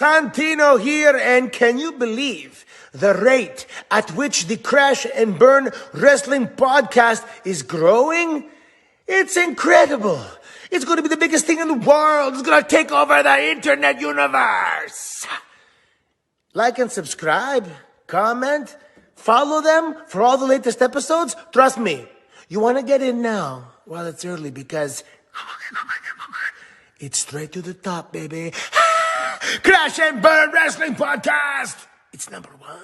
Santino here, and can you believe the rate at which the Crash and Burn Wrestling Podcast is growing? It's incredible. It's going to be the biggest thing in the world. It's going to take over the internet universe. Like and subscribe, comment, follow them for all the latest episodes. Trust me, you want to get in now while it's early because it's straight to the top, baby. Crash and Burn Wrestling Podcast. It's number one.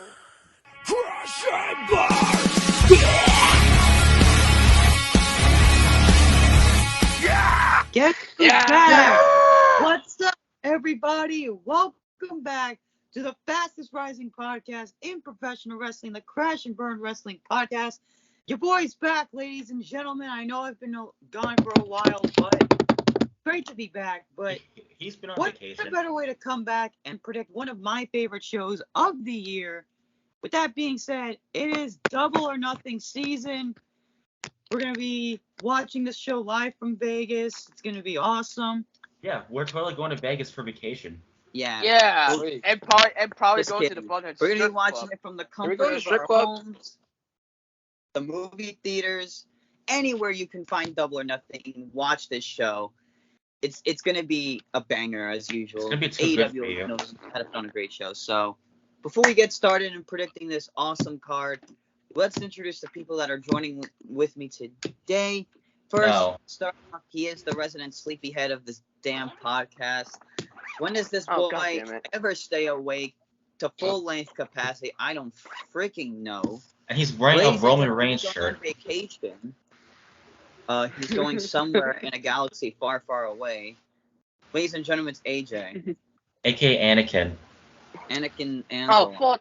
Crash and Burn. Yeah. Back. What's up, everybody? Welcome back to the fastest rising podcast in professional wrestling, the Crash and Burn Wrestling Podcast. Your boy's back, ladies and gentlemen. I know I've been gone for a while, but great to be back. But he's been on vacation. What a better way to come back and predict one of my favorite shows of the year. With that being said, it is Double or Nothing season. We're going to be watching this show live from Vegas. It's going to be awesome. Yeah, we're totally going to Vegas for vacation. Yeah. And probably going to the fucking We're going to be watching it from the comfort of our homes, the movie theaters, anywhere you can find Double or Nothing. Watch this show. It's going to be a banger as usual. It's going to be too good for AEW you. knows how to put on a great show. So before we get started in predicting this awesome card, let's introduce the people that are joining with me today. First, start off, he is the resident sleepyhead of this damn podcast. When does this boy ever stay awake to full-length capacity? I don't freaking know. And he's wearing a Roman Reigns shirt. On vacation. He's going somewhere in a galaxy far, far away. Ladies and gentlemen, it's AJ. A.K.A. Anakin. Anakin and... Oh, fuck.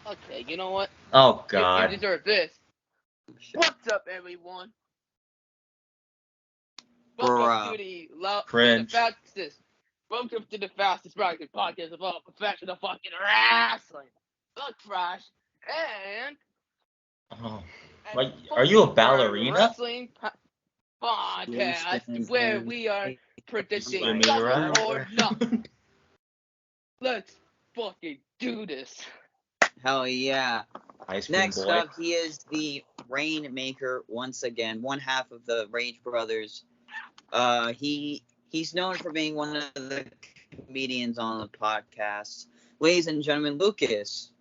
Okay, you know what? Oh, God. You deserve this. What's up, everyone? Welcome to the fastest rising podcast of all professional fucking wrestling. The Crash and... Are you a ballerina? Wrestling podcast where we are predicting Double or Nothing. Let's fucking do this. Hell yeah. Next boy. up, he is the Rainmaker once again, one half of the Rage Brothers. He's known for being one of the comedians on the podcast. Ladies and gentlemen, Lucas.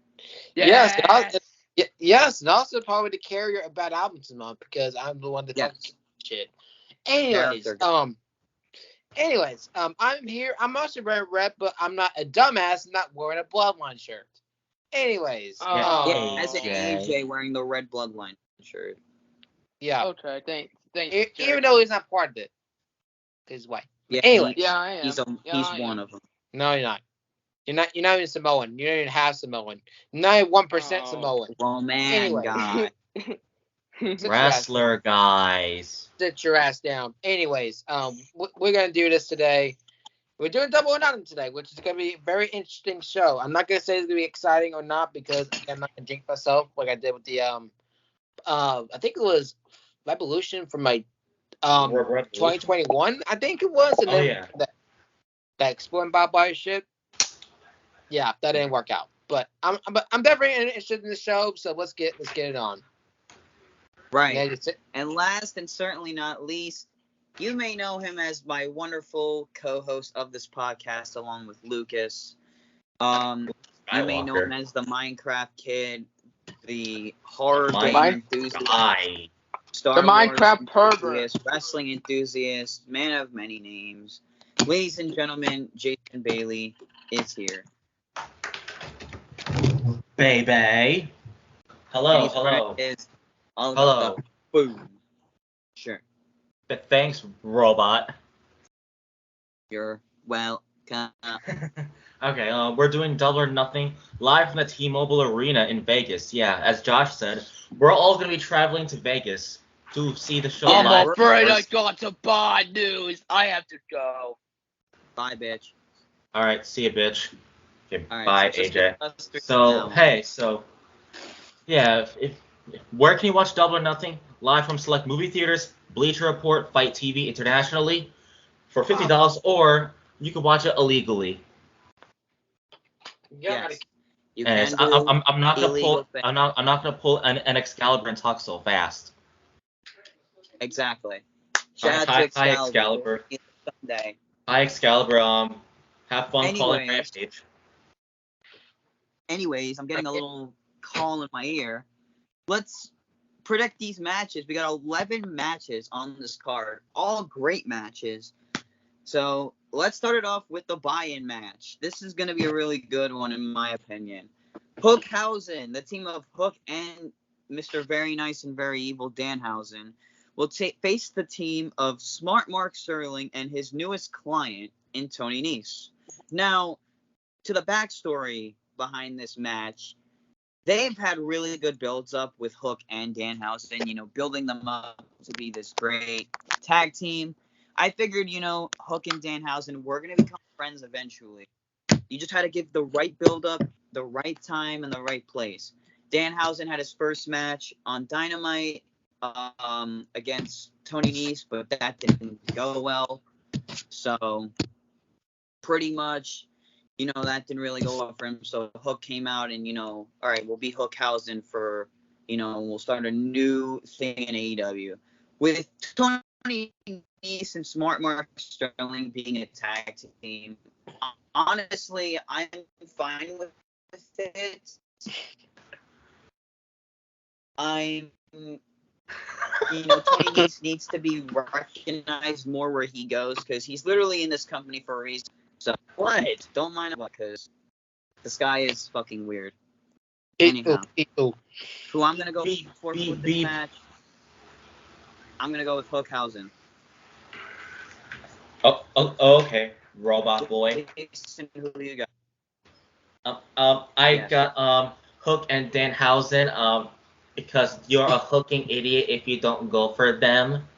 Yes, and also probably the carrier of bad albums a month because I'm the one that talks shit. Anyways, I'm here. I'm also wearing red, but I'm not a dumbass. I'm not wearing a Bloodline shirt. Anyways, as an AJ wearing the red Bloodline shirt. Yeah. Okay, thanks. Even though he's not part of it, because white. Yeah. Anyway, I am. He's one of them. No, you're not. You're not even Samoan. You don't even have Samoan. 91% Samoan. Well, man, guy. Wrestler guys. Sit your ass down. Anyways, we're gonna do this today. We're doing Double or Nothing today, which is gonna be a very interesting show. I'm not gonna say it's gonna be exciting or not because I'm not gonna jinx myself like I did with the I think it was Revolution from my 2021. I think it was. And then that Exploring Barbed Wire shit. Yeah, that didn't work out. But I'm definitely interested in the show, so let's get it on. Right. And last and certainly not least, you may know him as my wonderful co-host of this podcast, along with Lucas. You may know him as the Minecraft Kid, the horror game enthusiast, Star the Wars Minecraft enthusiast, wrestling enthusiast, man of many names. Ladies and gentlemen, Jaden Bailey is here. Baby. Hello. Hello. Boom. Sure. Thanks, robot. You're welcome. Okay, we're doing Double or Nothing live from the T-Mobile Arena in Vegas. Yeah, as Josh said, we're all going to be traveling to Vegas to see the show live. I'm afraid I got some bad news. I have to go. Bye, bitch. All right, see you, bitch. Okay, right, bye, AJ. Where can you watch Double or Nothing? Live from select movie theaters, Bleacher Report, Fight TV internationally, for $50, or you can watch it illegally. Yes. You And can do I'm not gonna illegal pull things. I'm not gonna pull an Excalibur and talk so fast. Exactly. Shout out to Hi Excalibur. Excalibur. It's Sunday. Hi Excalibur. Have fun calling Anyways. Rampage. Anyways, I'm getting a little call in my ear. Let's predict these matches. We got 11 matches on this card, all great matches. So let's start it off with the buy-in match. This is going to be a really good one, in my opinion. Hookhausen, the team of Hook and Mr. Very Nice and Very Evil Danhausen, will face the team of Smart Mark Sterling and his newest client in Tony Nese. Now, to the backstory behind this match, they've had really good builds up with Hook and Danhausen, building them up to be this great tag team. I figured, Hook and Danhausen were going to become friends eventually. You just had to give the right build up, the right time, and the right place. Danhausen had his first match on Dynamite against Tony Nese, but that didn't go well. So pretty much, that didn't really go well for him. So Hook came out and, all right, we'll be Hookhausen for, we'll start a new thing in AEW. With Tony Nese and Smart Mark Sterling being a tag team, honestly, I'm fine with it. Tony Nese needs to be recognized more where he goes because he's literally in this company for a reason. So what? Don't mind him because this guy is fucking weird. Anyhow, who I'm gonna go for with this match? I'm gonna go with Hookhausen. Oh, okay, Robot Boy. Jason, who you got? I got Hook and Danhausen. Because you're a hooking idiot if you don't go for them.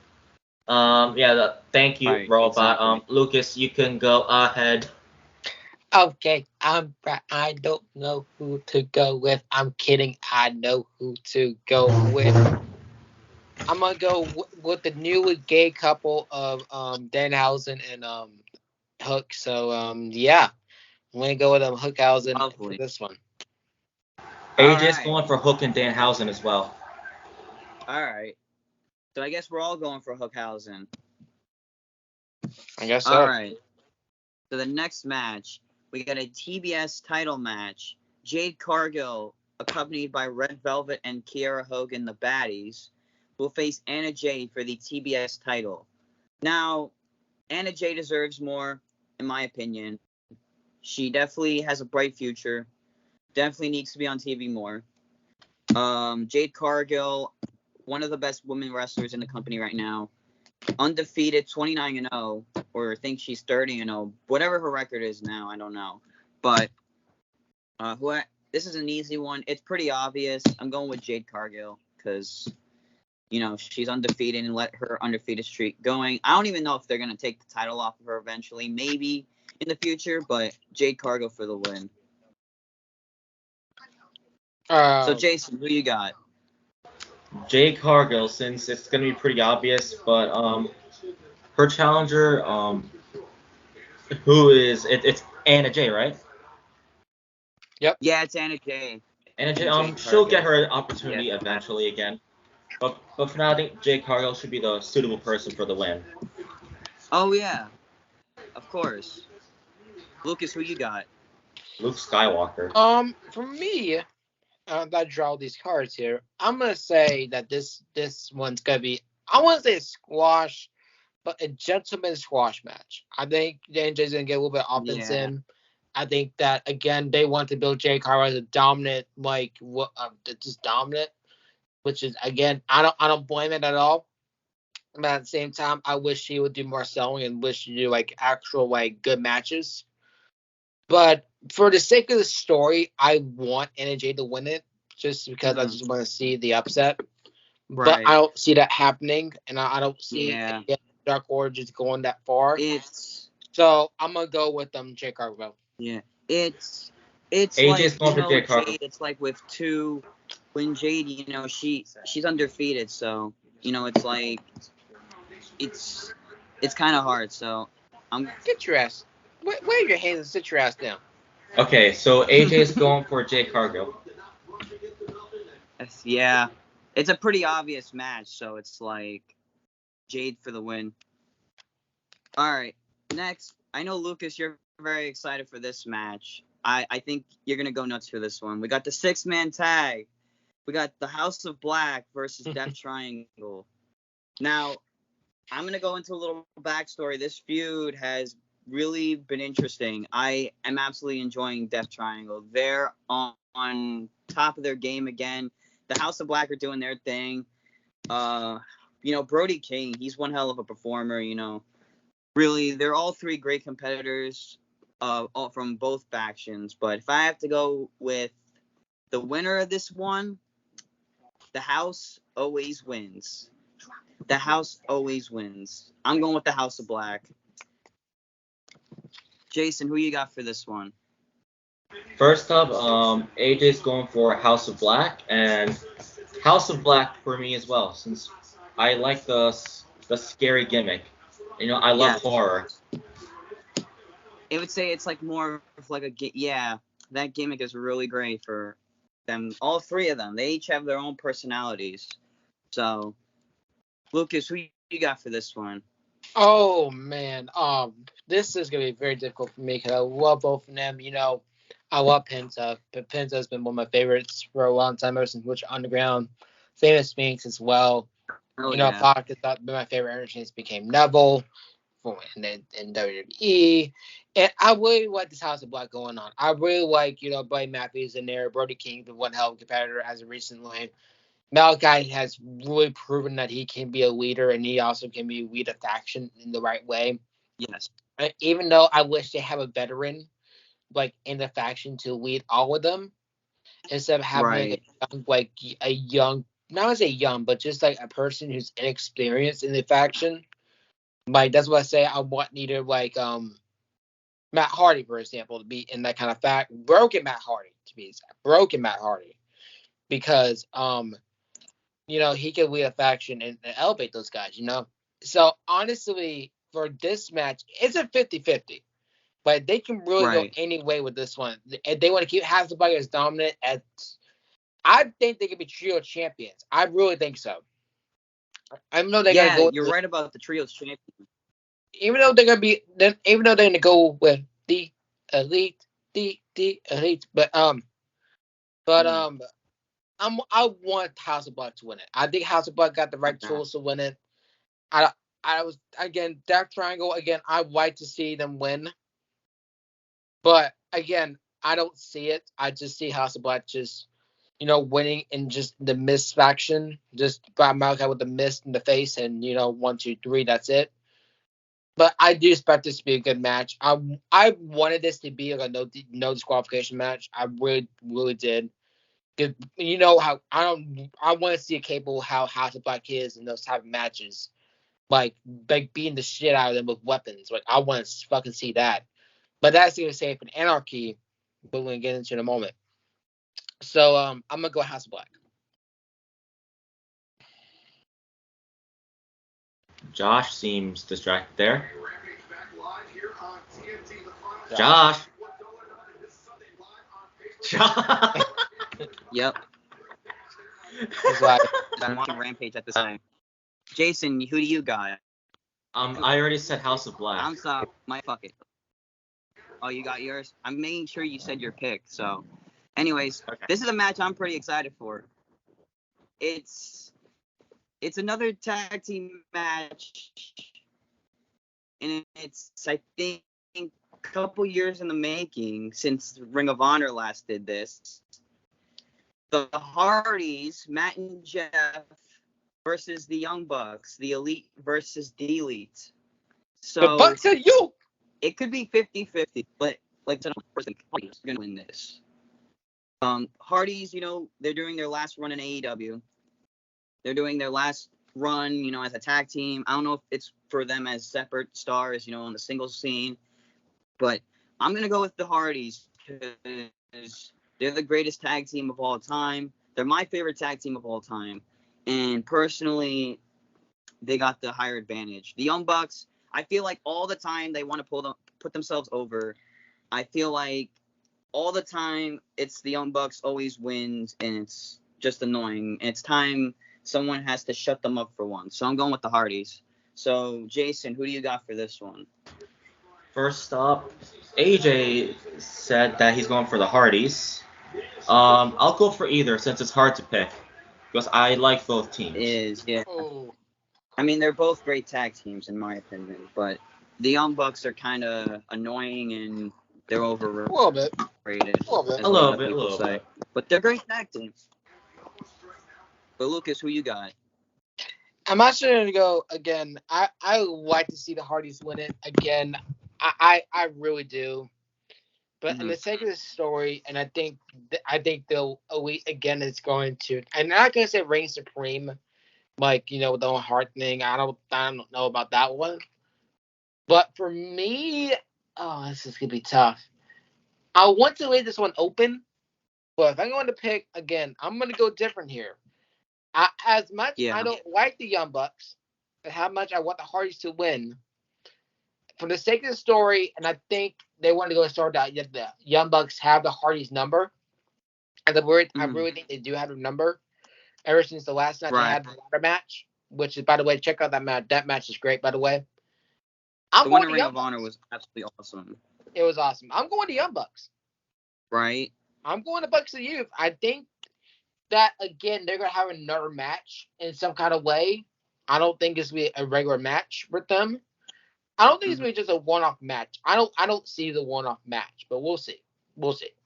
Thank you, Right, Robot. exactly. Lucas, you can go ahead. Okay, I don't know who to go with. I'm kidding. I know who to go with. I'm gonna go with the newly gay couple of Danhausen and Hook. So I'm gonna go with Hookhausen for this one. AJ's going for Hook and Danhausen as well. All right. So I guess we're all going for Hookhausen. I guess so. All right. So the next match, we got a TBS title match. Jade Cargill, accompanied by Red Velvet and Kiera Hogan, the baddies, will face Anna Jay for the TBS title. Now, Anna Jay deserves more, in my opinion. She definitely has a bright future. Definitely needs to be on TV more. Jade Cargill, one of the best women wrestlers in the company right now. Undefeated, 29-0, or I think she's 30-0. Whatever her record is now, I don't know. But this is an easy one. It's pretty obvious. I'm going with Jade Cargill because, she's undefeated and let her undefeated streak going. I don't even know if they're going to take the title off of her eventually. Maybe in the future, but Jade Cargill for the win. So, Jason, who you got? Jade Cargill, since it's going to be pretty obvious, but her challenger, who is it's Anna Jay, right? Yep. Yeah, it's Anna Jay. Anna Jay, she'll get her an opportunity eventually again. But for now, I think Jade Cargill should be the suitable person for the win. Oh yeah, of course. Lucas, who you got? Luke Skywalker. For me, I draw these cards here. I'm gonna say that this one's gonna be, I want to say a squash, but a gentleman's squash match. I think JJ's gonna get a little bit of offense in. I think that again they want to build Jay Cargill as a dominant, just dominant, which is again I don't blame it at all. But at the same time, I wish she would do more selling and wish she do actual good matches. But for the sake of the story, I want NJ to win it just because I just want to see the upset. Right. But I don't see that happening, and I don't see Dark Order just going that far. So I'm gonna go with Jay Cargill. Yeah, it's AJ's going for Jay Cargill. Jade, it's like with when Jade, she's undefeated, so it's like it's kind of hard. So I'm get your ass. Wave your hands and sit your ass down. Okay, so AJ's going for Jade Cargill. Yeah, it's a pretty obvious match, so it's like Jade for the win. All right, next. I know, Lucas, you're very excited for this match. I think you're going to go nuts for this one. We got the 6-man tag. We got the House of Black versus Death Triangle. Now, I'm going to go into a little backstory. This feud has really been interesting. I am absolutely enjoying Death Triangle. They're on top of their game again. The House of Black are doing their thing. Brody King, he's one hell of a performer, Really, they're all three great competitors all from both factions. But if I have to go with the winner of this one, the House always wins. The House always wins. I'm going with the House of Black. Jason, who you got for this one? First up, AJ's going for House of Black, and House of Black for me as well, since I like the scary gimmick. I love horror. I would say it's like more of like that gimmick is really great for them. All three of them, they each have their own personalities. So, Lucas, who you got for this one? Oh man, this is gonna be very difficult for me because I love both of them. I love Penta, but Penta's been one of my favorites for a long time ever since Lucha Underground. Famous Sphinx as well. Pac has been my favorite ever since became Neville, and then in WWE. And I really like this House of Black going on. I really like, Buddy Matthews in there, Brody King, the one hell of a competitor as of recently. Malachi has really proven that he can be a leader, and he also can lead a faction in the right way. Yes. Even though I wish they have a veteran, like, in the faction to lead all of them, instead of having a young, not to say young, but just like a person who's inexperienced in the faction. Like, that's what I say. I want either like Matt Hardy, for example, to be in that kind of broken Matt Hardy, to be exact, broken Matt Hardy, because he can lead a faction and elevate those guys. So honestly, for this match, it's a 50-50, but they can really go any way with this one. If they want to keep Hasselbeck as dominant, I think they could be trio champions. I really think so. I know they're gonna go. You're right about the trios champion. Even though they're gonna go with the elite, but I want House of Black to win it. I think House of Black got the right tools to win it. I was again Death Triangle again. I'd like to see them win, but again, I don't see it. I just see House of Black just winning in just the Mist faction, just by Malachi with the mist in the face, and 1, 2, 3, that's it. But I do expect this to be a good match. I wanted this to be like a no disqualification match. I really, really did. How I want to see a capable how House of Black is in those type of matches, like beating the shit out of them with weapons. Like, I want to fucking see that. But that's gonna say for Anarchy, but we're gonna get into in a moment. So I'm gonna go House of Black. Josh seems distracted there. Josh. Yep. He's like, I'm on Rampage at this time. Jason, who do you got? I already said House of Black. I'm sorry, fuck it. Oh, you got yours? I'm making sure you said your pick. So, anyways, This is a match I'm pretty excited for. It's another tag team match, and it's, I think, a couple years in the making since Ring of Honor last did this. The Hardys, Matt and Jeff, versus the Young Bucks, the Elite versus the Elite. So the Bucks are you. It could be 50-50, but like Hardys are gonna win this. Hardys, they're doing their last run in AEW. They're doing their last run, as a tag team. I don't know if it's for them as separate stars, on the singles scene, but I'm gonna go with the Hardys because they're the greatest tag team of all time. They're my favorite tag team of all time, and personally, they got the higher advantage. The Young Bucks, I feel like all the time they want to put themselves over. I feel like all the time, it's the Young Bucks always wins, and it's just annoying. And it's time someone has to shut them up for once. So I'm going with the Hardys. So, Jason, who do you got for this one? First up, AJ said that he's going for the Hardys. I'll go for either since it's hard to pick because I like both teams. Yeah. Oh. I mean, they're both great tag teams in my opinion, but the Young Bucks are kind of annoying and they're overrated. A little bit. A little bit. But they're great tag teams. But Lucas, who you got? I'm actually going to go again. I like to see the Hardys win it again. I really do. But in the sake of the story, and I think they'll Elite again is going to. I'm not going to say reign supreme, like with the whole heart thing. I don't know about that one. But for me, this is gonna be tough. I want to leave this one open, but if I'm going to pick again, I'm going to go different here. As much I don't like the Young Bucks, and how much I want the Hardys to win, for the sake of the story, and I think they want to go start out. The Young Bucks have the Hardys number, and I really think they do have a number. Ever since the last night they had the ladder match, which is, by the way, check out that match. That match is great, by the way. The winner Ring of Honor was absolutely awesome. It was awesome. I'm going to Young Bucks. Right. I'm going to Bucks of Youth. I think that, again, they're going to have another match in some kind of way. I don't think it's going to be a regular match with them. I don't think it's going to be just a one-off match. I don't see the one-off match, but we'll see.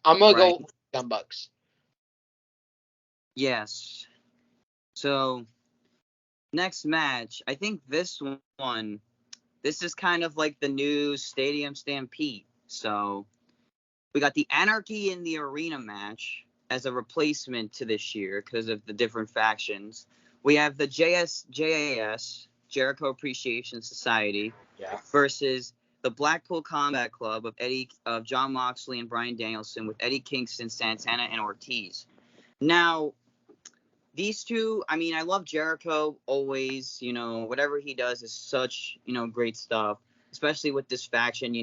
I'm going to go Young Bucks. Yes. So, next match, I think this is kind of like the new Stadium Stampede. So, we got the Anarchy in the Arena match as a replacement to this year because of the different factions. We have the JAS, Jericho Appreciation Society, versus the Blackpool Combat Club of John Moxley and Bryan Danielson with Eddie Kingston, Santana, and Ortiz. Now, these two, I mean, I love Jericho always. Whatever he does is such, great stuff, especially with this faction.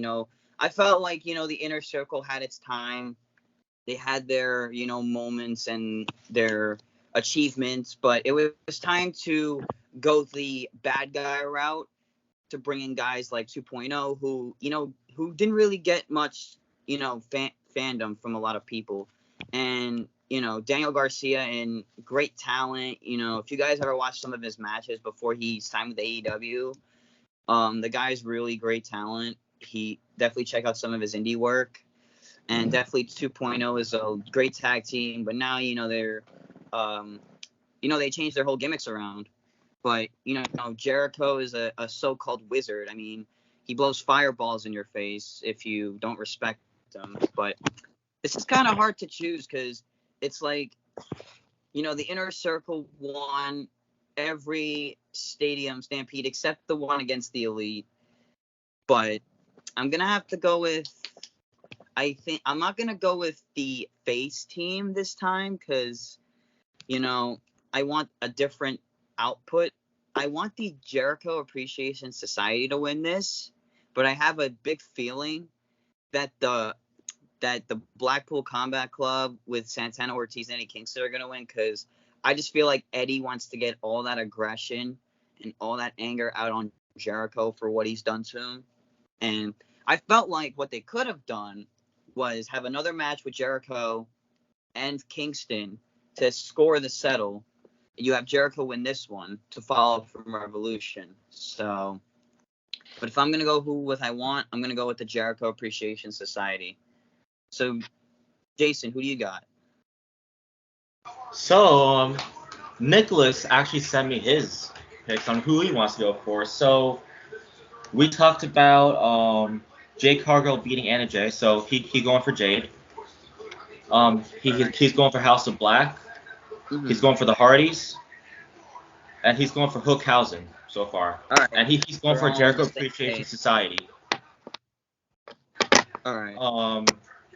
I felt like, the Inner Circle had its time. They had their, moments and their achievements, but it was time to go the bad guy route to bring in guys like 2.0 who didn't really get much, fandom from a lot of people. And, Daniel Garcia and great talent. If you guys ever watched some of his matches before he signed with AEW, the guy's really great talent. He definitely check out some of his indie work. And definitely 2.0 is a great tag team, but now, they're, they changed their whole gimmicks around. But, Jericho is a so-called wizard. I mean, he blows fireballs in your face if you don't respect him. But this is kind of hard to choose because it's like, the Inner Circle won every Stadium Stampede except the one against the Elite. But I'm going to have to go with... I'm not going to go with the face team this time because, I want a different output. I want the Jericho Appreciation Society to win this, but I have a big feeling that the Blackpool Combat Club with Santana, Ortiz, and Eddie Kingston are going to win because I just feel like Eddie wants to get all that aggression and all that anger out on Jericho for what he's done to him. And I felt like what they could have done was have another match with Jericho and Kingston to score the settle. You have Jericho win this one to follow up from Revolution. So, but if I'm going to go I'm going to go with the Jericho Appreciation Society. So, Jason, who do you got? So, Nicholas actually sent me his picks on who he wants to go for. So, we talked about Jade Cargill beating Anna Jay, so he going for Jade. He's going for House of Black. Mm-hmm. He's going for the Hardys. And he's going for Hookhausen so far. All right. And he's going for Jericho Appreciation Society. All right.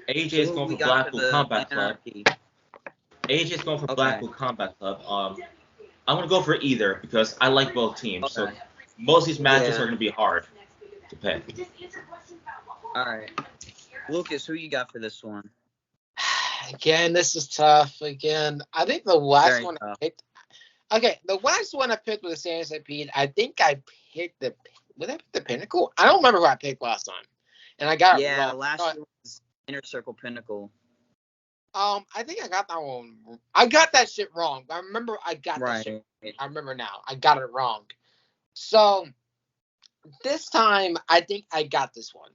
AJ is going for Blackpool Combat Club. AJ is going for Blackpool Combat Club. I'm going to go for either because I like both teams. Okay. So most of these matches are going to be hard to pick. All right. Lucas, who you got for this one? Again, this is tough. Again, I think the last Very one tough. I picked. Okay, the last one I picked was the San Stampede. I think I picked the. Was I pick the Pinnacle? I don't remember who I picked last time, and I got it Yeah, wrong. last year was Inner Circle Pinnacle. I think I got that one. I got that shit wrong. I remember I got that shit. Right. I remember now. I got it wrong. So this time, I think I got this one.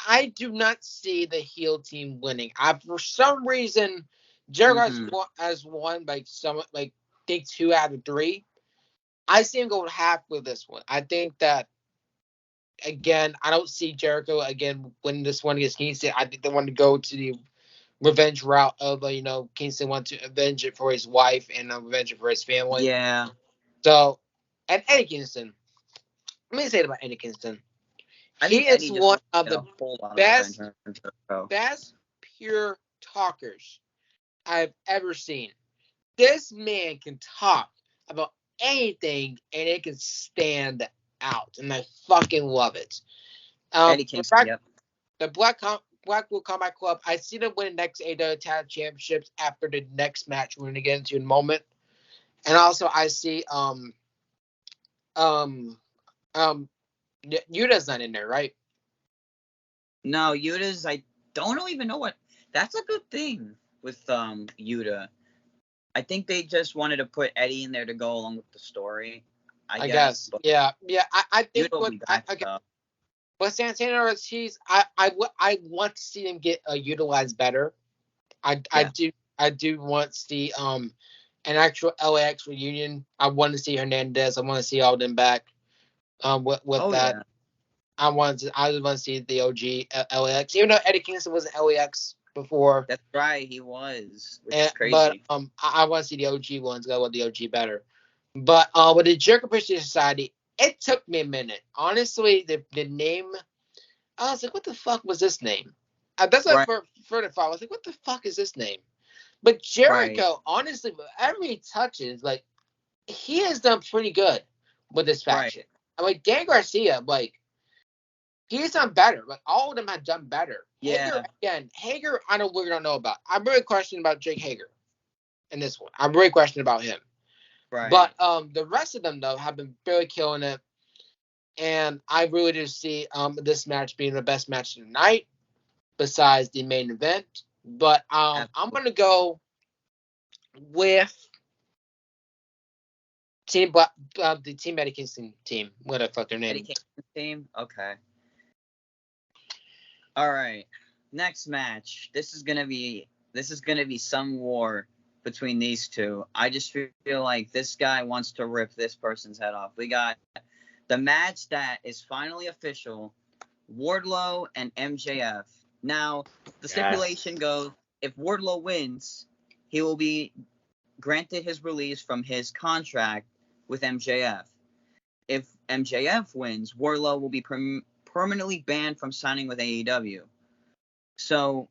I do not see the heel team winning. For some reason, Jericho has won like I think 2 out of 3. I see him going half with this one. I think that again, I don't see Jericho again winning this one against Kingston. I think they want to go to the revenge route of Kingston wants to avenge it for his wife and revenge it for his family. Yeah. So, and Eddie Kingston, let me say it about Eddie Kingston. He is one of the best pure talkers I've ever seen. This man can talk about anything and it can stand out, and I fucking love it. Eddie Kingston, yep. The Blackpool Combat Club, I see them win the next AEW Tag Championships after the next match we're gonna get into in a moment. And also I see Yuta's not in there, right? No, Yuta's, I don't even know what. That's a good thing with Yuta. I think they just wanted to put Eddie in there to go along with the story. I guess. Yeah. I think Yuta will be back, but Santana Ortiz, I want to see them get utilized better. I do want to see an actual LAX reunion. I want to see Hernandez. I want to see all them back. With that. Yeah. I just want to see the OG LAX, even though Eddie Kingston was an LAX before. That's right, he was. Which is crazy. But I want to see the OG ones. I want the OG better. But with the Jerk Appreciation Society, it took me a minute. Honestly, the name, I was like, what the fuck was this name? That's like for the file. I was like, what the fuck is this name? But Jericho, honestly, whatever he touches, like, he has done pretty good with this faction. Right. Like, Dan Garcia, like, he's done better. Like, all of them have done better. Yeah. Hager, I don't know about. I'm really questioning about Jake Hager in this one. I'm really questioning about him. Right. But the rest of them, though, have been really killing it. And I really do see this match being the best match of the night, besides the main event. But I'm going to go with the Team Eddie Kingston team. What the fuck their name? Eddie Kingston team? Okay. All right. Next match. This is gonna be some war between these two. I just feel like this guy wants to rip this person's head off. We got the match that is finally official: Wardlow and MJF. Now, the stipulation goes: if Wardlow wins, he will be granted his release from his contract with MJF. If MJF wins, Wardlow will be permanently banned from signing with AEW. So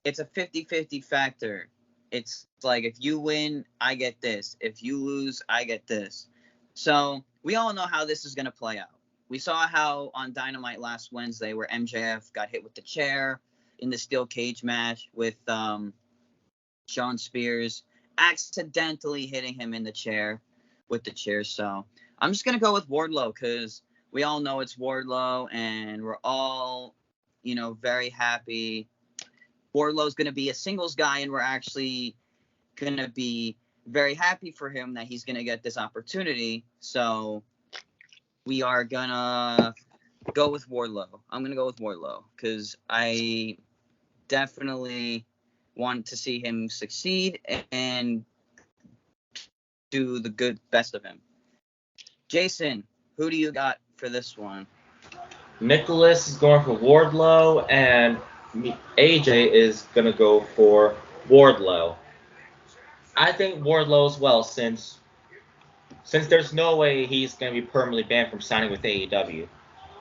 it's a 50-50 factor. It's like, if you win, I get this. If you lose, I get this. So we all know how this is going to play out. We saw how on Dynamite last Wednesday, where MJF got hit with the chair in the steel cage match with Shawn Spears, accidentally hitting him in the chair with the chair. So I'm just going to go with Wardlow, because we all know it's Wardlow, and we're all, very happy. Wardlow's going to be a singles guy, and we're actually going to be very happy for him that he's going to get this opportunity. So we are going to go with Wardlow. I'm going to go with Wardlow, because I definitely want to see him succeed and do the good best of him. Jason, who do you got for this one? Nicholas is going for Wardlow, and AJ is going to go for Wardlow. I think Wardlow as well, since there's no way he's going to be permanently banned from signing with AEW.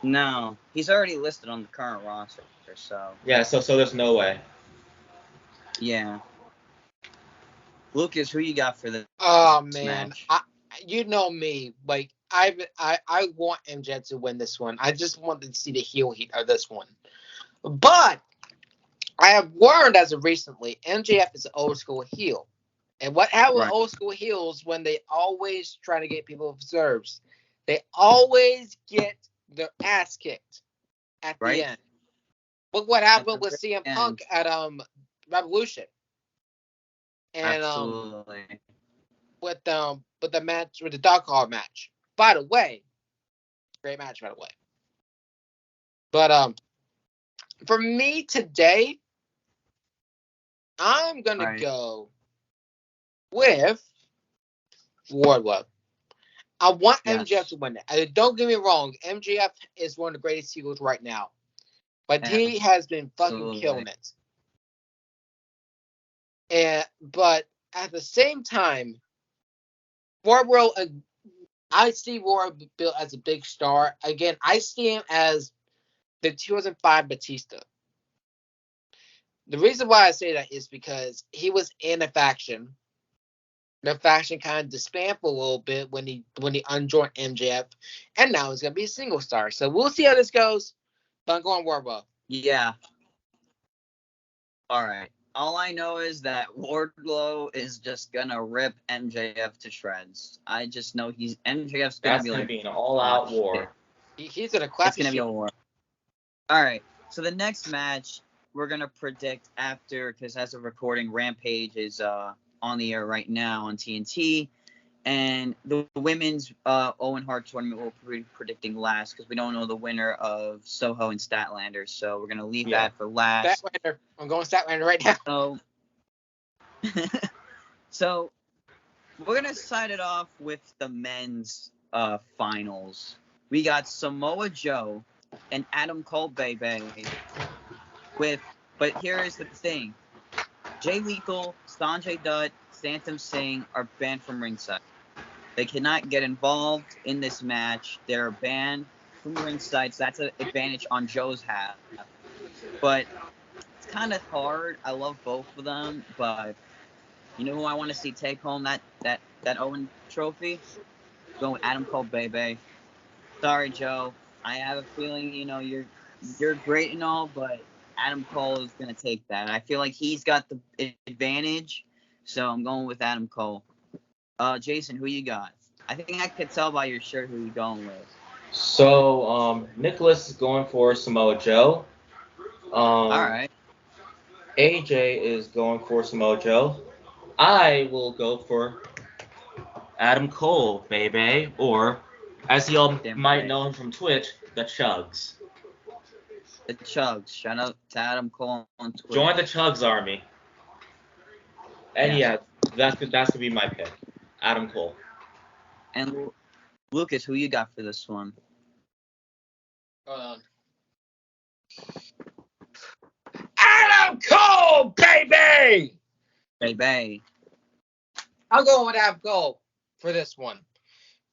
No, he's already listed on the current roster, so... Yeah, so there's no way. Yeah. Lucas, who you got for this man. match? You know me, like, I want MJ to win this one. I just want to see the heel heat of this one. But I have learned as of recently, MJF is an old school heel. And what happens with old school heels when they always try to get people observed? They always get their ass kicked at the end. Look what happened with CM Punk at Revolution. And Absolutely. With the match, with the dog collar match. By the way, great match, by the way. But for me today, I'm gonna go with Wardlow. I want MJF to win it. Don't get me wrong, MJF is one of the greatest heroes right now, but he has been fucking killing it. But at the same time, Wardlow, I see Wardlow built as a big star. Again, I see him as the 2005 Batista. The reason why I say that is because he was in a faction. The faction kind of disbanded for a little bit when he unjoined MJF, and now he's gonna be a single star. So we'll see how this goes. But I'm going Wardlow. Yeah. All right. All I know is that Wardlow is just gonna rip MJF to shreds. I just know MJF's gonna be an all-out war. He's gonna clap. It's gonna be a war. All right. So the next match we're gonna predict after, because as of recording, Rampage is on the air right now on TNT, and the women's Owen Hart tournament we'll be predicting last because we don't know the winner of Soho and Statlander, so we're gonna leave that for last. Statlander. I'm going Statlander right now. So we're gonna start it off with the men's finals. We got Samoa Joe and Adam Cole, baby. But here is the thing. Jay Lethal, Sanjay Dutt, Santam Singh are banned from ringside. They cannot get involved in this match. They're banned from ringside, so that's an advantage on Joe's half. But it's kind of hard. I love both of them, but you know who I want to see take home that Owen trophy? Go with Adam Cole, baby. Sorry, Joe. I have a feeling, you're great and all, but Adam Cole is going to take that. I feel like he's got the advantage, so I'm going with Adam Cole. Jason, who you got? I think I could tell by your shirt who you're going with. So, Nicholas is going for Samoa Joe. All right. AJ is going for Samoa Joe. I will go for Adam Cole, baby, or as y'all might know him from Twitch, the Chugs. The Chugs. Shout out to Adam Cole on Twitch. Join the Chugs army. And that's gonna be my pick, Adam Cole. And Lucas, who you got for this one? Adam Cole, baby! Baby. I'm going with Adam Cole for this one.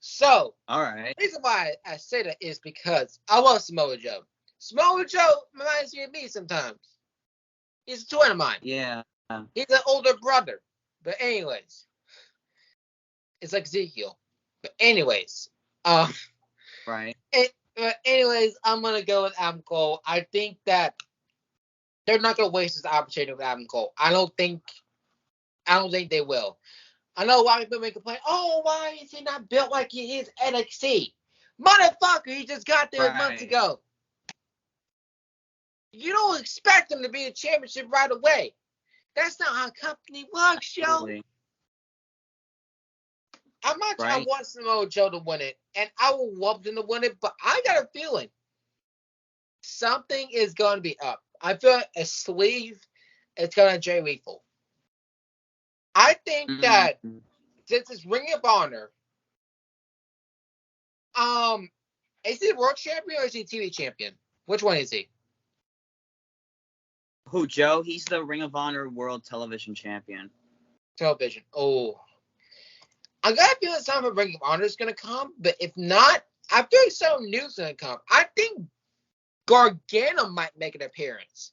So, all right. The reason why I say that is because I love Samoa Joe. Samoa Joe reminds me of me sometimes. He's a twin of mine. Yeah. He's an older brother. But anyways, it's like Ezekiel. But anyways, right. Anyways, I'm gonna go with Adam Cole. I think that they're not gonna waste this opportunity with Adam Cole. I don't think they will. I know a lot of people may complain, oh, why is he not built like he is NXT? Motherfucker, he just got there months ago. You don't expect him to be a championship right away. That's not how a company works, yo. I'm not trying to want Samoa Joe to win it, and I would love them to win it, but I got a feeling something is going to be up. I feel like a sleeve is going to Jay Lethal. I think that since it's Ring of Honor, is he world champion or is he TV champion? Which one is he? Who, Joe? He's the Ring of Honor World Television Champion. Television. Oh. I got a feeling something Ring of Honor is going to come, but if not, I feel like something new is going to come. I think Gargano might make an appearance.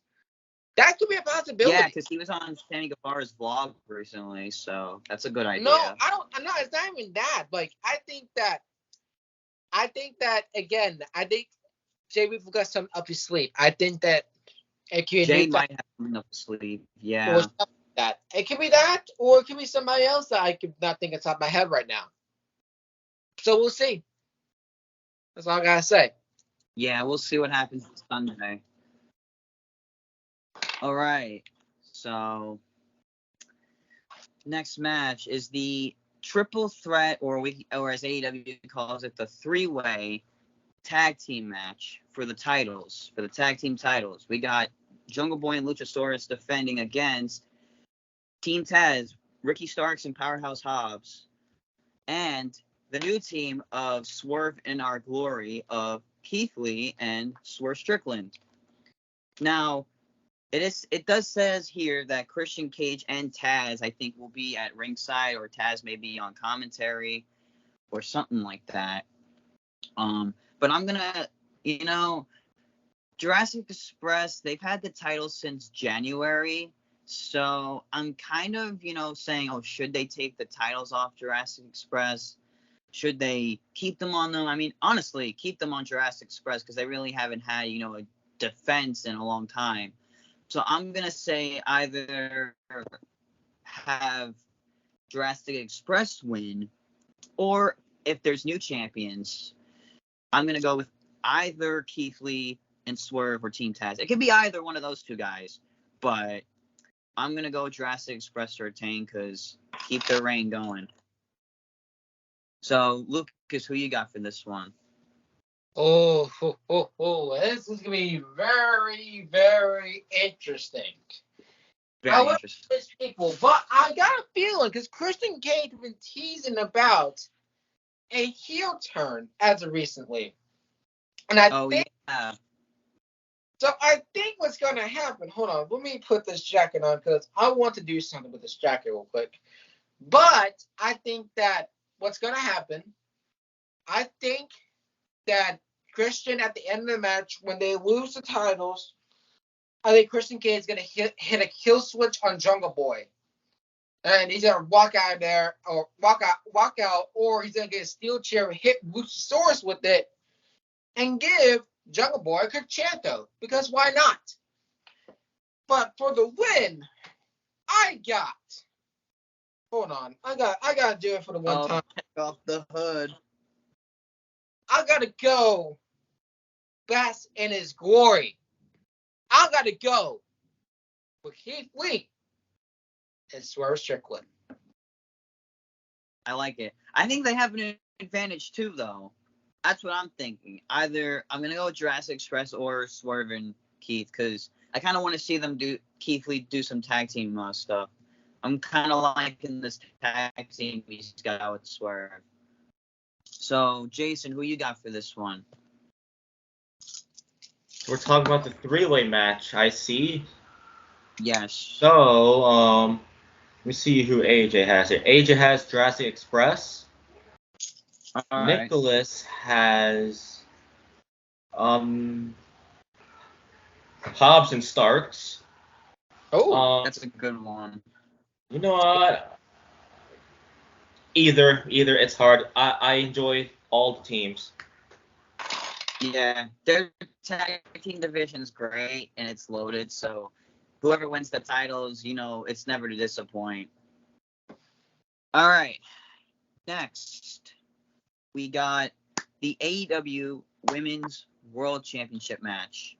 That could be a possibility. Yeah, because he was on Sammy Guevara's vlog recently, so that's a good idea. No, it's not even that. Like, I think that, again, I think Jay Lethal got something up his sleeve. I think that Jade might have something up his sleeve. Yeah. Or something like that. It could be that, or it could be somebody else that I could not think inside my head right now. So we'll see. That's all I gotta say. Yeah, we'll see what happens Sunday. All right. So next match is the triple threat, or as AEW calls it, the three-way tag team match for the titles, for the tag team titles. We got Jungle Boy and Luchasaurus defending against Team Taz, Ricky Starks and Powerhouse Hobbs, and the new team of Swerve in Our Glory of Keith Lee and Swerve Strickland. Now, it does says here that Christian Cage and Taz, I think, will be at ringside, or Taz may be on commentary or something like that. But I'm gonna, Jurassic Express, they've had the title since January, so I'm kind of, saying, should they take the titles off Jurassic Express? Should they keep them on them? I mean, honestly, keep them on Jurassic Express because they really haven't had, a defense in a long time. So I'm going to say either have Jurassic Express win, or if there's new champions, I'm going to go with either Keith Lee and Swerve or Team Taz. It could be either one of those two guys, but I'm going to go with Jurassic Express to retain because keep their reign going. So, Lucas, who you got for this one? Oh, this is going to be very, very interesting. Very interesting. People, but I got a feeling, because Christian Cage has been teasing about a heel turn as of recently. And I think, yeah. So I think what's going to happen, hold on, let me put this jacket on because I want to do something with this jacket real quick. But I think that what's going to happen, I think that Christian, at the end of the match, when they lose the titles, I think Christian Cage is going to hit a kill switch on Jungle Boy. And he's going to walk out there, or walk out, or he's going to get a steel chair and hit Luchasaurus with it and give Jungle Boy a concerto, because why not? But for the win, hold on, I gotta do it for the one time. Take off the hood. I gotta go bask in his glory. I gotta go with Keith Lee and Swerve Strickland. I like it. I think they have an advantage too, though. That's what I'm thinking. Either I'm gonna go with Jurassic Express or Swerve and Keith, because I kind of want to see them Keith Lee do some tag team stuff. I'm kind of liking this tag team he's got with Swerve. So, Jason, who you got for this one? We're talking about the three-way match, I see. Yes. So, let me see who AJ has here. AJ has Jurassic Express. All Nicholas has Hobbs and Starks. Oh, that's a good one. You know what? Either it's hard. I enjoy all the teams. Yeah, their tag team division is great and it's loaded, so whoever wins the titles, it's never to disappoint. All right, next we got the AEW Women's World Championship match.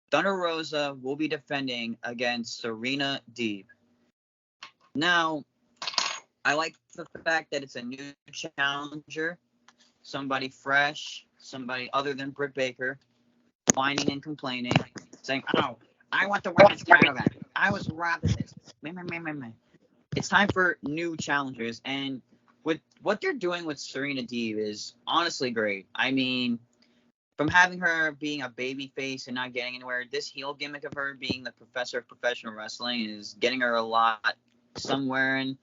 Thunder Rosa will be defending against Serena Deeb. Now, I like the fact that it's a new challenger, somebody fresh, somebody other than Britt Baker, whining and complaining, saying, I want the women's title back. I was robbed of this. It's time for new challengers, and with what they're doing with Serena Deeb is honestly great. I mean, from having her being a baby face and not getting anywhere, this heel gimmick of her being the professor of professional wrestling is getting her a lot somewhere. And,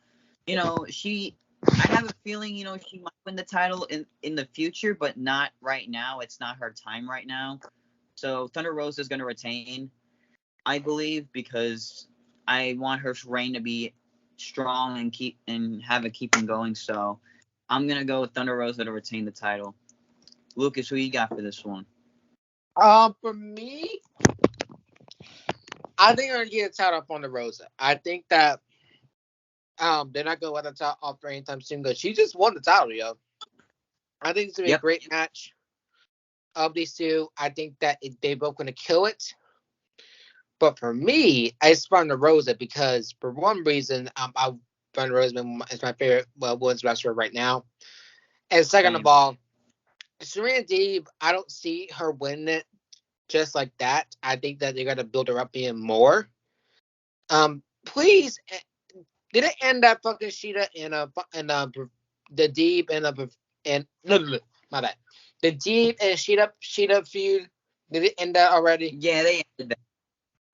I have a feeling, she might win the title in the future, but not right now. It's not her time right now. So Thunder Rosa is going to retain, I believe, because I want her reign to be strong and have it keep on going. So I'm going to go with Thunder Rosa to retain the title. Lucas, who you got for this one? For me, I think they're gonna get a title up on the Rosa. I think that they're not gonna let the title off for anytime soon because she just won the title, yo. I think it's gonna be a great match of these two. I think that they both gonna kill it. But for me, I just Ronda Rosa because for one reason, Ronda Rosa is my favorite women's wrestler right now. And second of all, Serena Deeb, I don't see her winning it just like that. I think that they're gonna build her up even more. Please, did it end that fucking Sheeta the Deeb and my bad. The Deeb and Sheeta feud? Did it end that already? Yeah, they ended that.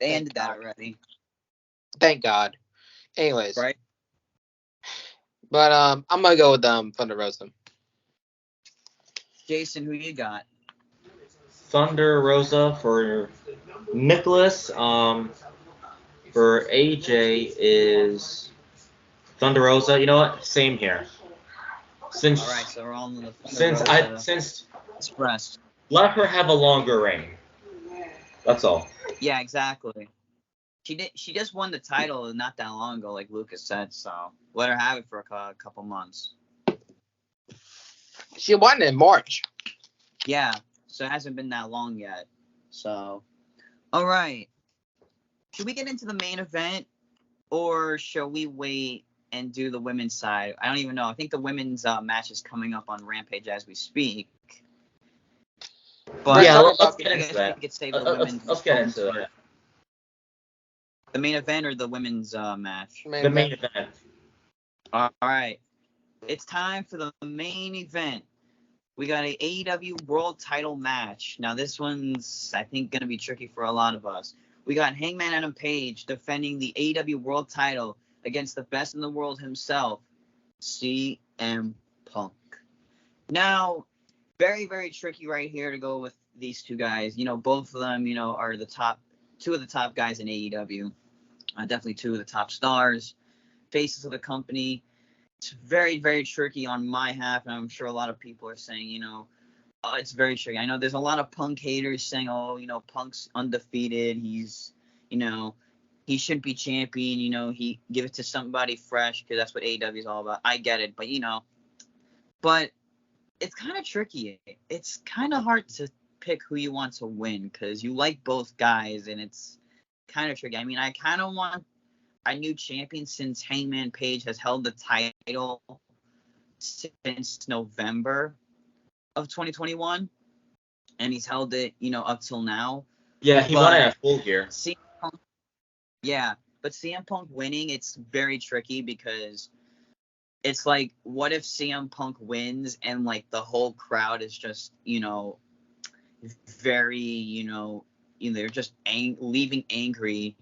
They ended that already. Thank God. Anyways, right. But I'm gonna go with Thunder Rosa. Jason, who you got? Thunder Rosa for Nicholas. For AJ is Thunder Rosa. You know what? Same here. All right, so we're all in the since express. Let her have a longer reign. That's all. Yeah, exactly. She just won the title not that long ago, like Lucas said. So let her have it for a couple months. She won in March. Yeah, so it hasn't been that long yet. So, all right. Should we get into the main event, or shall we wait and do the women's side? I don't even know. I think the women's match is coming up on Rampage as we speak. But yeah, let's get into that. Let's get into it. The main event or the women's match? The main event. All right. It's time for the main event. We got an AEW World Title match. Now, this one's, I think, going to be tricky for a lot of us. We got Hangman Adam Page defending the AEW World Title against the best in the world himself, CM Punk. Now, very, very tricky right here to go with these two guys. You know, both of them, are two of the top guys in AEW. Definitely two of the top stars, faces of the company. It's very, very tricky on my half, and I'm sure a lot of people are saying, it's very tricky. I know there's a lot of Punk haters saying, Punk's undefeated. He's, he shouldn't be champion. He give it to somebody fresh because that's what AEW is all about. I get it, but it's kind of tricky. It's kind of hard to pick who you want to win because you like both guys, and it's kind of tricky. I mean, I kind of want a new champion since Hangman Page has held the title since November of 2021, and he's held it, up till now. Yeah, he won it at Full Gear. But CM Punk winning, it's very tricky because it's like, what if CM Punk wins and like the whole crowd is just, very, they're just leaving angry.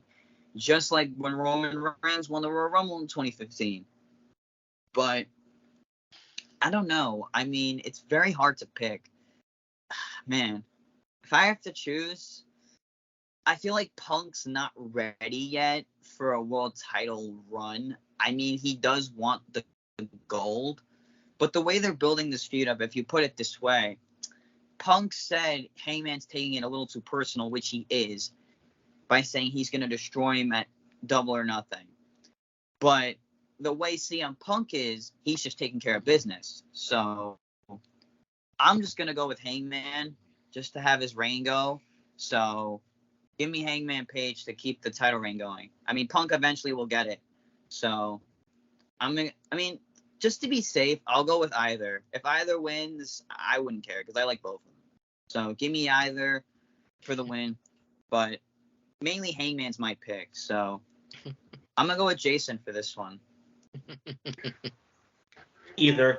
Just like when Roman Reigns won the Royal Rumble in 2015. But I don't know. I mean, it's very hard to pick. Man, if I have to choose, I feel like Punk's not ready yet for a world title run. I mean, he does want the gold. But the way they're building this feud up, if you put it this way, Punk said Hangman's taking it a little too personal, which he is, by saying he's going to destroy him at Double or Nothing. But the way CM Punk is, he's just taking care of business. So I'm just going to go with Hangman just to have his reign go. So give me Hangman Page to keep the title reign going. I mean, Punk eventually will get it. So just to be safe, I'll go with either. If either wins, I wouldn't care because I like both of them. So give me either for the win. But mainly Hangman's my pick, so I'm gonna go with Jason for this one. Either.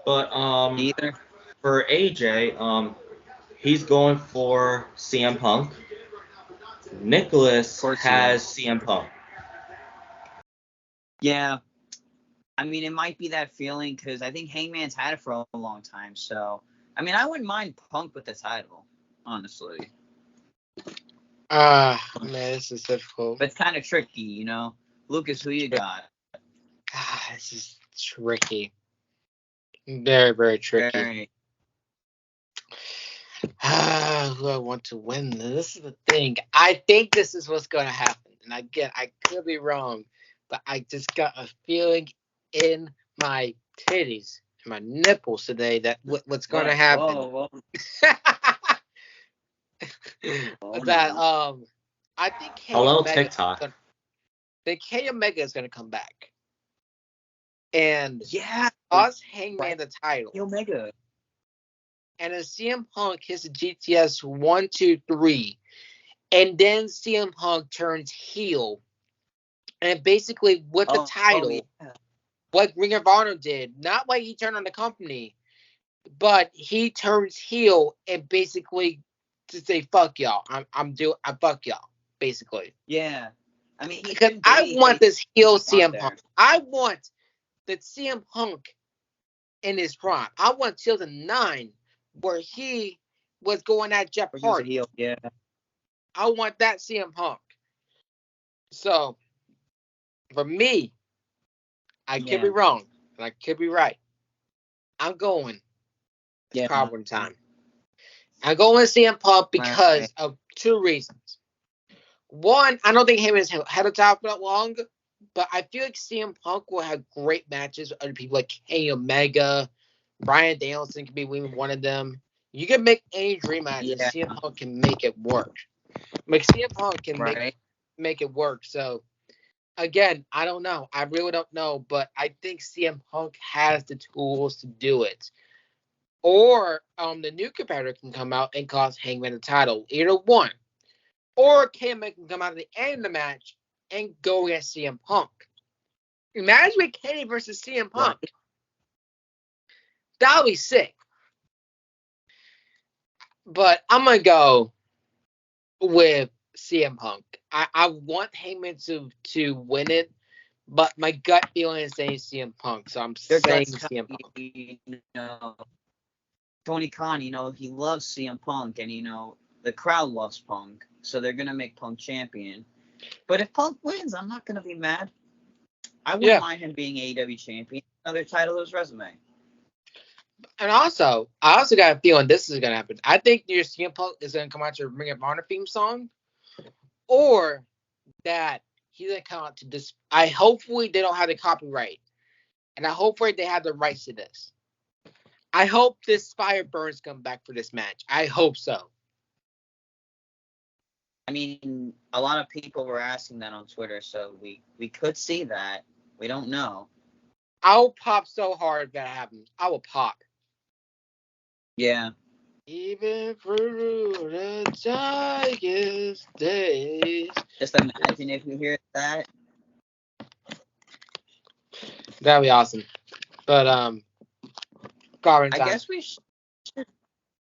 But either. For AJ, he's going for CM Punk. Nicholas has CM Punk. Yeah. I mean, it might be that feeling because I think Hangman's had it for a long time. So, I mean, I wouldn't mind Punk with the title, honestly. Man, this is difficult. But it's kind of tricky, Lucas, who you got? This is tricky. Very, very tricky. Who I want to win this. This is the thing. I think this is what's going to happen. And again, I could be wrong, but I just got a feeling in my titties, and my nipples today that what's going to happen. Whoa. That I think Hello, TikTok. Kenny Omega is going to come back, and Yeah, us Hangman the title. Omega. And then CM Punk hits the GTS 1, 2, 3. And then CM Punk turns heel. And basically with the title, what Ring of Honor did, not why he turned on the company, but he turns heel and basically to say fuck y'all. I'm fuck y'all, basically. Yeah. I mean, because I want this heel CM Punk. I want the CM Punk in his prime. I want 2009 where he was going at Jeff Hardy. Yeah. I want that CM Punk. So, for me, I could be wrong, and I could be right. I'm going with Carbon time. I'm going with CM Punk because of two reasons. One, I don't think him is head of top for that long, but I feel like CM Punk will have great matches with other people like Kenny Omega, Bryan Danielson could be one of them. You can make any dream match, and CM Punk can make it work. Like CM Punk can make it work. So again, I don't know. I really don't know, but I think CM Punk has the tools to do it. Or the new competitor can come out and cost Hangman the title. Either one. Or Kenny can come out at the end of the match and go against CM Punk. Imagine with Kenny versus CM Punk. Right. That would be sick. But I'm going to go with CM Punk. I want Hangman to win it, but my gut feeling is saying CM Punk, so I'm saying CM Punk. You know, Tony Khan, he loves CM Punk, and the crowd loves Punk, so they're gonna make Punk champion. But if Punk wins, I'm not gonna be mad. I wouldn't mind him being AEW champion. Another title of his resume. And also, I also got a feeling this is gonna happen. I think your CM Punk is gonna come out to Ring of Honor theme song, or that he's gonna come out to this. Hopefully they don't have the copyright, and I hopefully they have the rights to this. I hope this Fire Burns come back for this match. I hope so. I mean, a lot of people were asking that on Twitter, so we could see that. We don't know. I'll pop so hard if that happens. I will pop. Yeah. Even through the darkest days. Just imagine if you hear that. That'd be awesome. But I guess we should.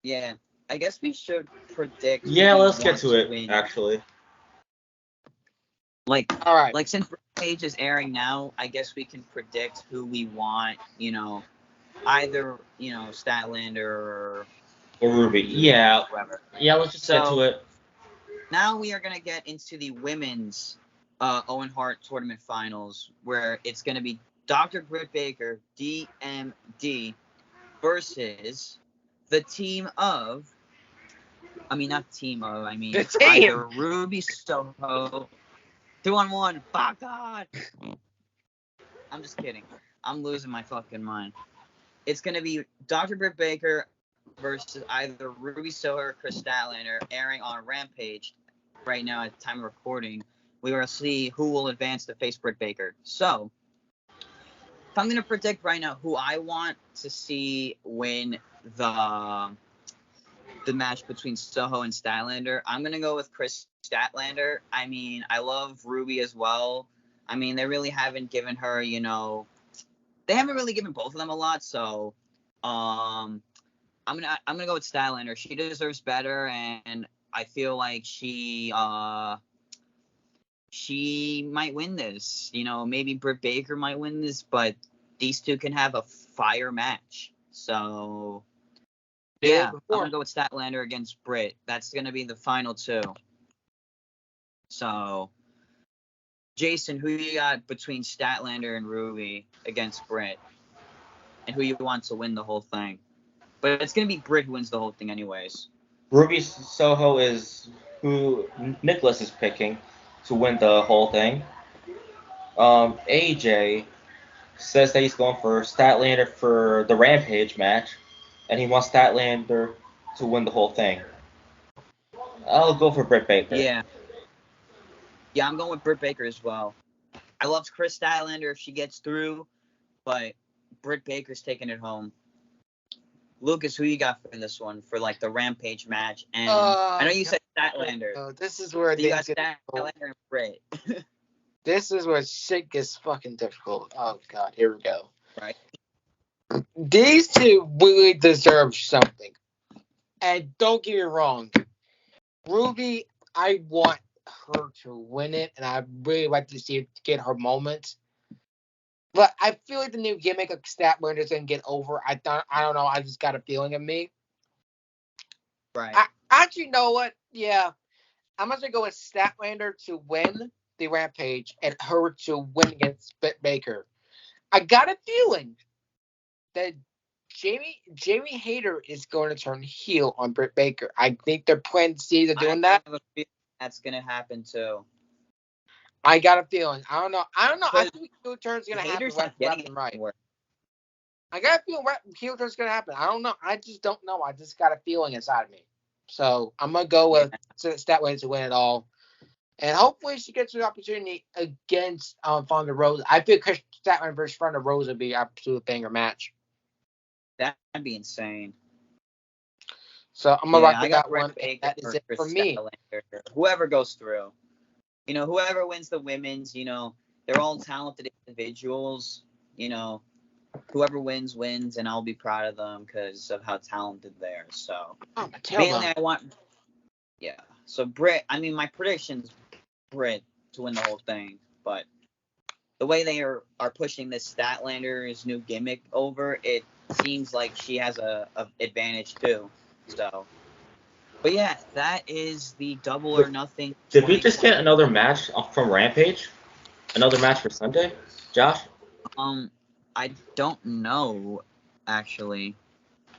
Yeah. I guess we should predict. Yeah, let's get to it. Actually. All right. Like since Page is airing now, I guess we can predict who we want. Either Statlander or Ruby. Yeah. Whoever. Yeah, let's just get to it. Now we are gonna get into the women's Owen Hart tournament finals, where it's gonna be Dr. Britt Baker, DMD, versus the team of. I mean, not team of. I mean, the team. Either Ruby Soho. 2-on-1. Fuck God. I'm just kidding. I'm losing my fucking mind. It's gonna be Dr. Britt Baker versus either Ruby Soho or Chris Statlander, airing on Rampage right now at the time of recording. We will see who will advance to face Britt Baker. So, if I'm gonna predict right now who I want to see win the match between Soho and Statlander, I'm gonna go with Chris Statlander. I mean, I love Ruby as well. I mean, they really haven't given her, they haven't really given both of them a lot. So, I'm gonna go with Statlander. She deserves better, and I feel like she might win this. Maybe Britt Baker might win this, but these two can have a fire match. So. Yeah, I'm going to go with Statlander against Britt. That's going to be the final two. So, Jason, who you got between Statlander and Ruby against Britt? And who you want to win the whole thing? But it's going to be Britt who wins the whole thing anyways. Ruby Soho is who Nicholas is picking to win the whole thing. AJ says that he's going for Statlander for the Rampage match, and he wants Statlander to win the whole thing. I'll go for Britt Baker. Yeah. Yeah, I'm going with Britt Baker as well. I love Chris Statlander if she gets through, but Britt Baker's taking it home. Lucas, who you got for this one for like the Rampage match? And I know you said Statlander. This is where you got Statlander and Britt. This is where shit gets fucking difficult. Oh god, here we go. Right. These two really deserve something. And don't get me wrong, Ruby, I want her to win it, and I really like to see her get her moment. But I feel like the new gimmick of Statlander is gonna get over. I don't know. I just got a feeling in me. Right. I actually know what. Yeah, I'm gonna go with Statlander to win the Rampage and her to win against Britt Baker. I got a feeling that Jamie Hayter is going to turn heel on Britt Baker. I think they're planning seeds of doing that. Have a feeling that's gonna happen too. I got a feeling. I don't know. I think heel turn's gonna happen left and right. I got a feeling heel turn's gonna happen. I don't know. I just don't know. I just got a feeling inside of me. So I'm gonna go with Statlander to win it all. And hopefully she gets an opportunity against Thunder Rosa. I feel Chris Statlander versus Thunder Rosa would be an absolute banger match. That'd be insane. So I'm gonna rock with that one. That is it for me. Whoever goes through, whoever wins the women's, they're all talented individuals. Whoever wins, and I'll be proud of them because of how talented they are. So mainly I want, yeah. So Britt, my prediction's Britt to win the whole thing, but the way they are pushing this Statlander's new gimmick over, it seems like she has a advantage too. So, but yeah, that is the Double or Nothing. Did we just get another match from Rampage? Another match for Sunday, Josh? I don't know actually.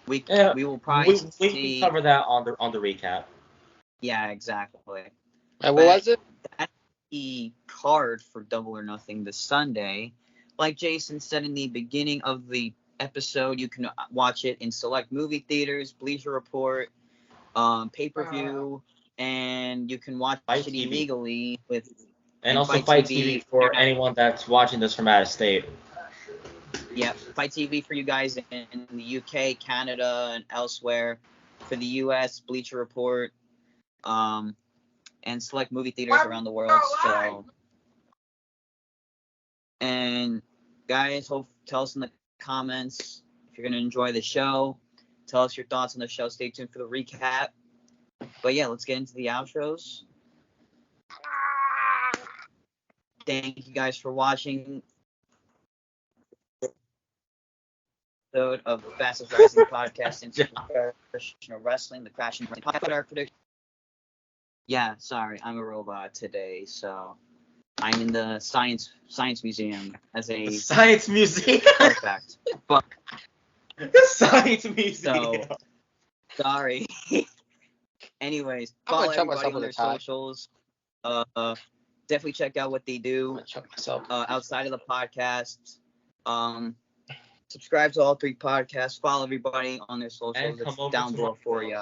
We will probably we can cover that on the recap. Yeah, exactly. What was it? That's the card for Double or Nothing this Sunday. Like Jason said in the beginning of the episode, you can watch it in select movie theaters, Bleacher Report, pay-per-view, and you can watch it illegally with and also Fight TV for anyone that's watching this from out of state. Yeah, Fight TV for you guys in the UK, Canada, and elsewhere. For the US, Bleacher Report, and select movie theaters around the world. So, and guys, tell us in the comments if you're gonna enjoy the show. Tell us your thoughts on the show. Stay tuned for the recap. But yeah, let's get into the outros. Thank you guys for watching episode of the Fastest Rising Podcast in Professional Wrestling, the Crash and Burn Podcast prediction. Yeah, sorry, I'm a robot today, so I'm in the science museum as a science museum. Perfect. Fuck. The science museum. So, sorry. Anyways, follow everybody on their socials. Definitely check out what they do outside of the podcast. Subscribe to all 3 podcasts. Follow everybody on their socials. It's down below for you.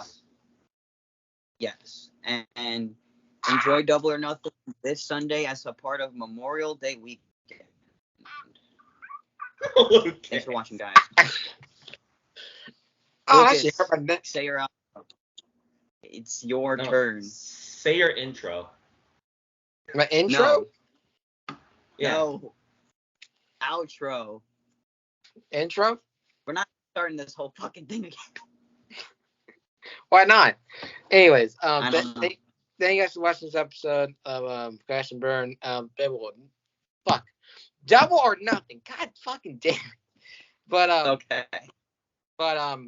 Yes. And enjoy Double or Nothing this Sunday as a part of Memorial Day weekend. Okay. Thanks for watching, guys. Lucas, say your outro. It's your turn. Say your intro. My intro? No. Yeah. No. Outro. Intro? We're not starting this whole fucking thing again. Why not? Anyways, thank you guys for watching this episode of Crash and Burn. Double or Nothing. God fucking damn it. But okay. But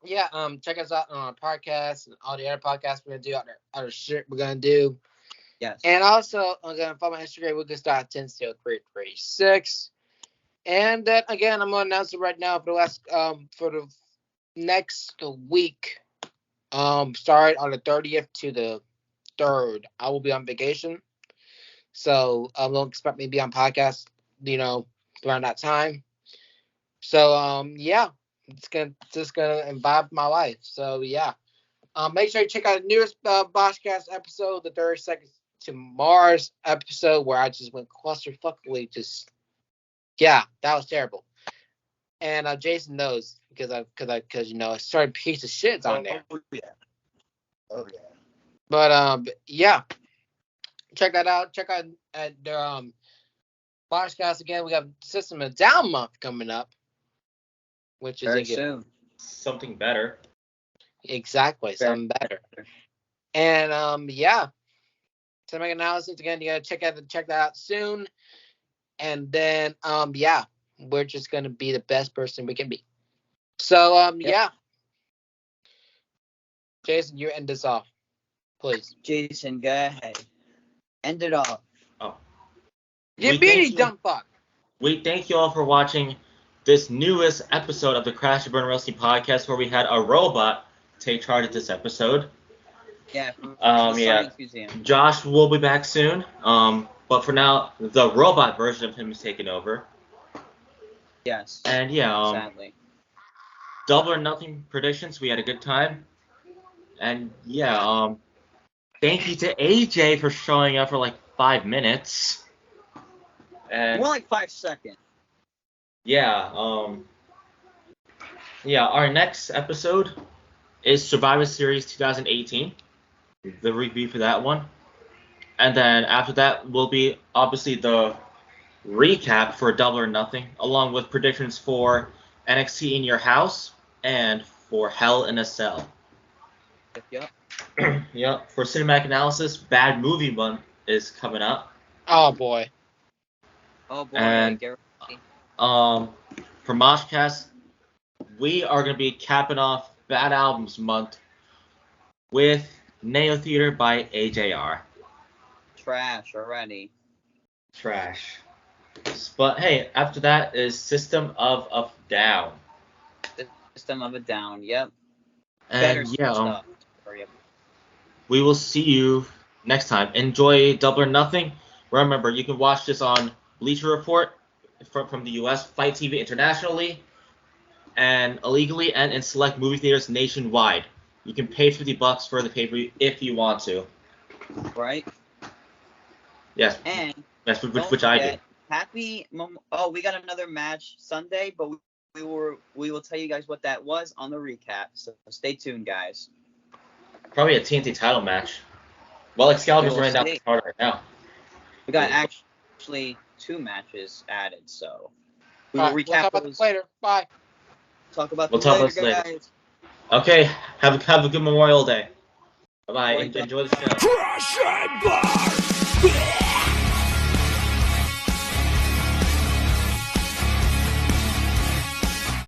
yeah, check us out on our podcast and all the other podcasts we're gonna do, other shit we're gonna do. Yes. And also I'm gonna follow my Instagram, Lucas.10still336. And then again, I'm gonna announce it right now for the next week. Start on the 30th to the 3rd. I will be on vacation, so don't expect me to be on podcast, around that time. So yeah, it's just gonna imbibe my life. So yeah, make sure you check out the newest Boschcast episode, the 32nd to Mars episode, where I just went clusterfuckily. That was terrible. And Jason knows because a certain piece of shit's on there. Oh yeah. But yeah, check that out. Check out at their podcast again. We got System of Down month coming up, which is Very soon. Something better. Exactly, something better. And yeah, cinematic analysis again. You gotta check that out soon. And then yeah, we're just gonna be the best person we can be. So yeah, Jason, you end this off, please. Jason, go ahead. End it off. Oh. You beauty dumb fuck. We thank you all for watching this newest episode of the Crash and Burn Wrestling Podcast, where we had a robot take charge of this episode. Yeah. Yeah. Josh will be back soon. But for now, the robot version of him is taking over. Yes. And yeah. Sadly. Double or Nothing predictions. We had a good time. And yeah. Thank you to AJ for showing up for like 5 minutes. And more like 5 seconds. Yeah. Yeah. Our next episode is Survivor Series 2018. The review for that one. And then after that will be obviously the recap for Double or Nothing, along with predictions for NXT in Your House and for Hell in a Cell. Yep. Yep. For cinematic analysis, Bad Movie Month is coming up. Oh boy. And for Moshcast, we are going to be capping off Bad Albums Month with Neo Theater by AJR. Trash already. Trash. But hey, after that is System of a Down. System of a Down, yep. And better yeah, stuff. We will see you next time. Enjoy Double or Nothing. Remember, you can watch this on Bleacher Report from the US, Fight TV internationally, and illegally, and in select movie theaters nationwide. You can pay $50 for the pay-per-view if you want to. Right. Yes. And that's which I did. We got another match Sunday, but we will tell you guys what that was on the recap. So stay tuned, guys. Probably a TNT title match. Well, Excalibur's running down the card right now. We got actually 2 matches added, so we will recap we'll talk about this later. Bye. Talk about we'll this talk later, about this guys. later. Okay, have a good Memorial Day. Bye-bye. Enjoy the show. Crash and burn!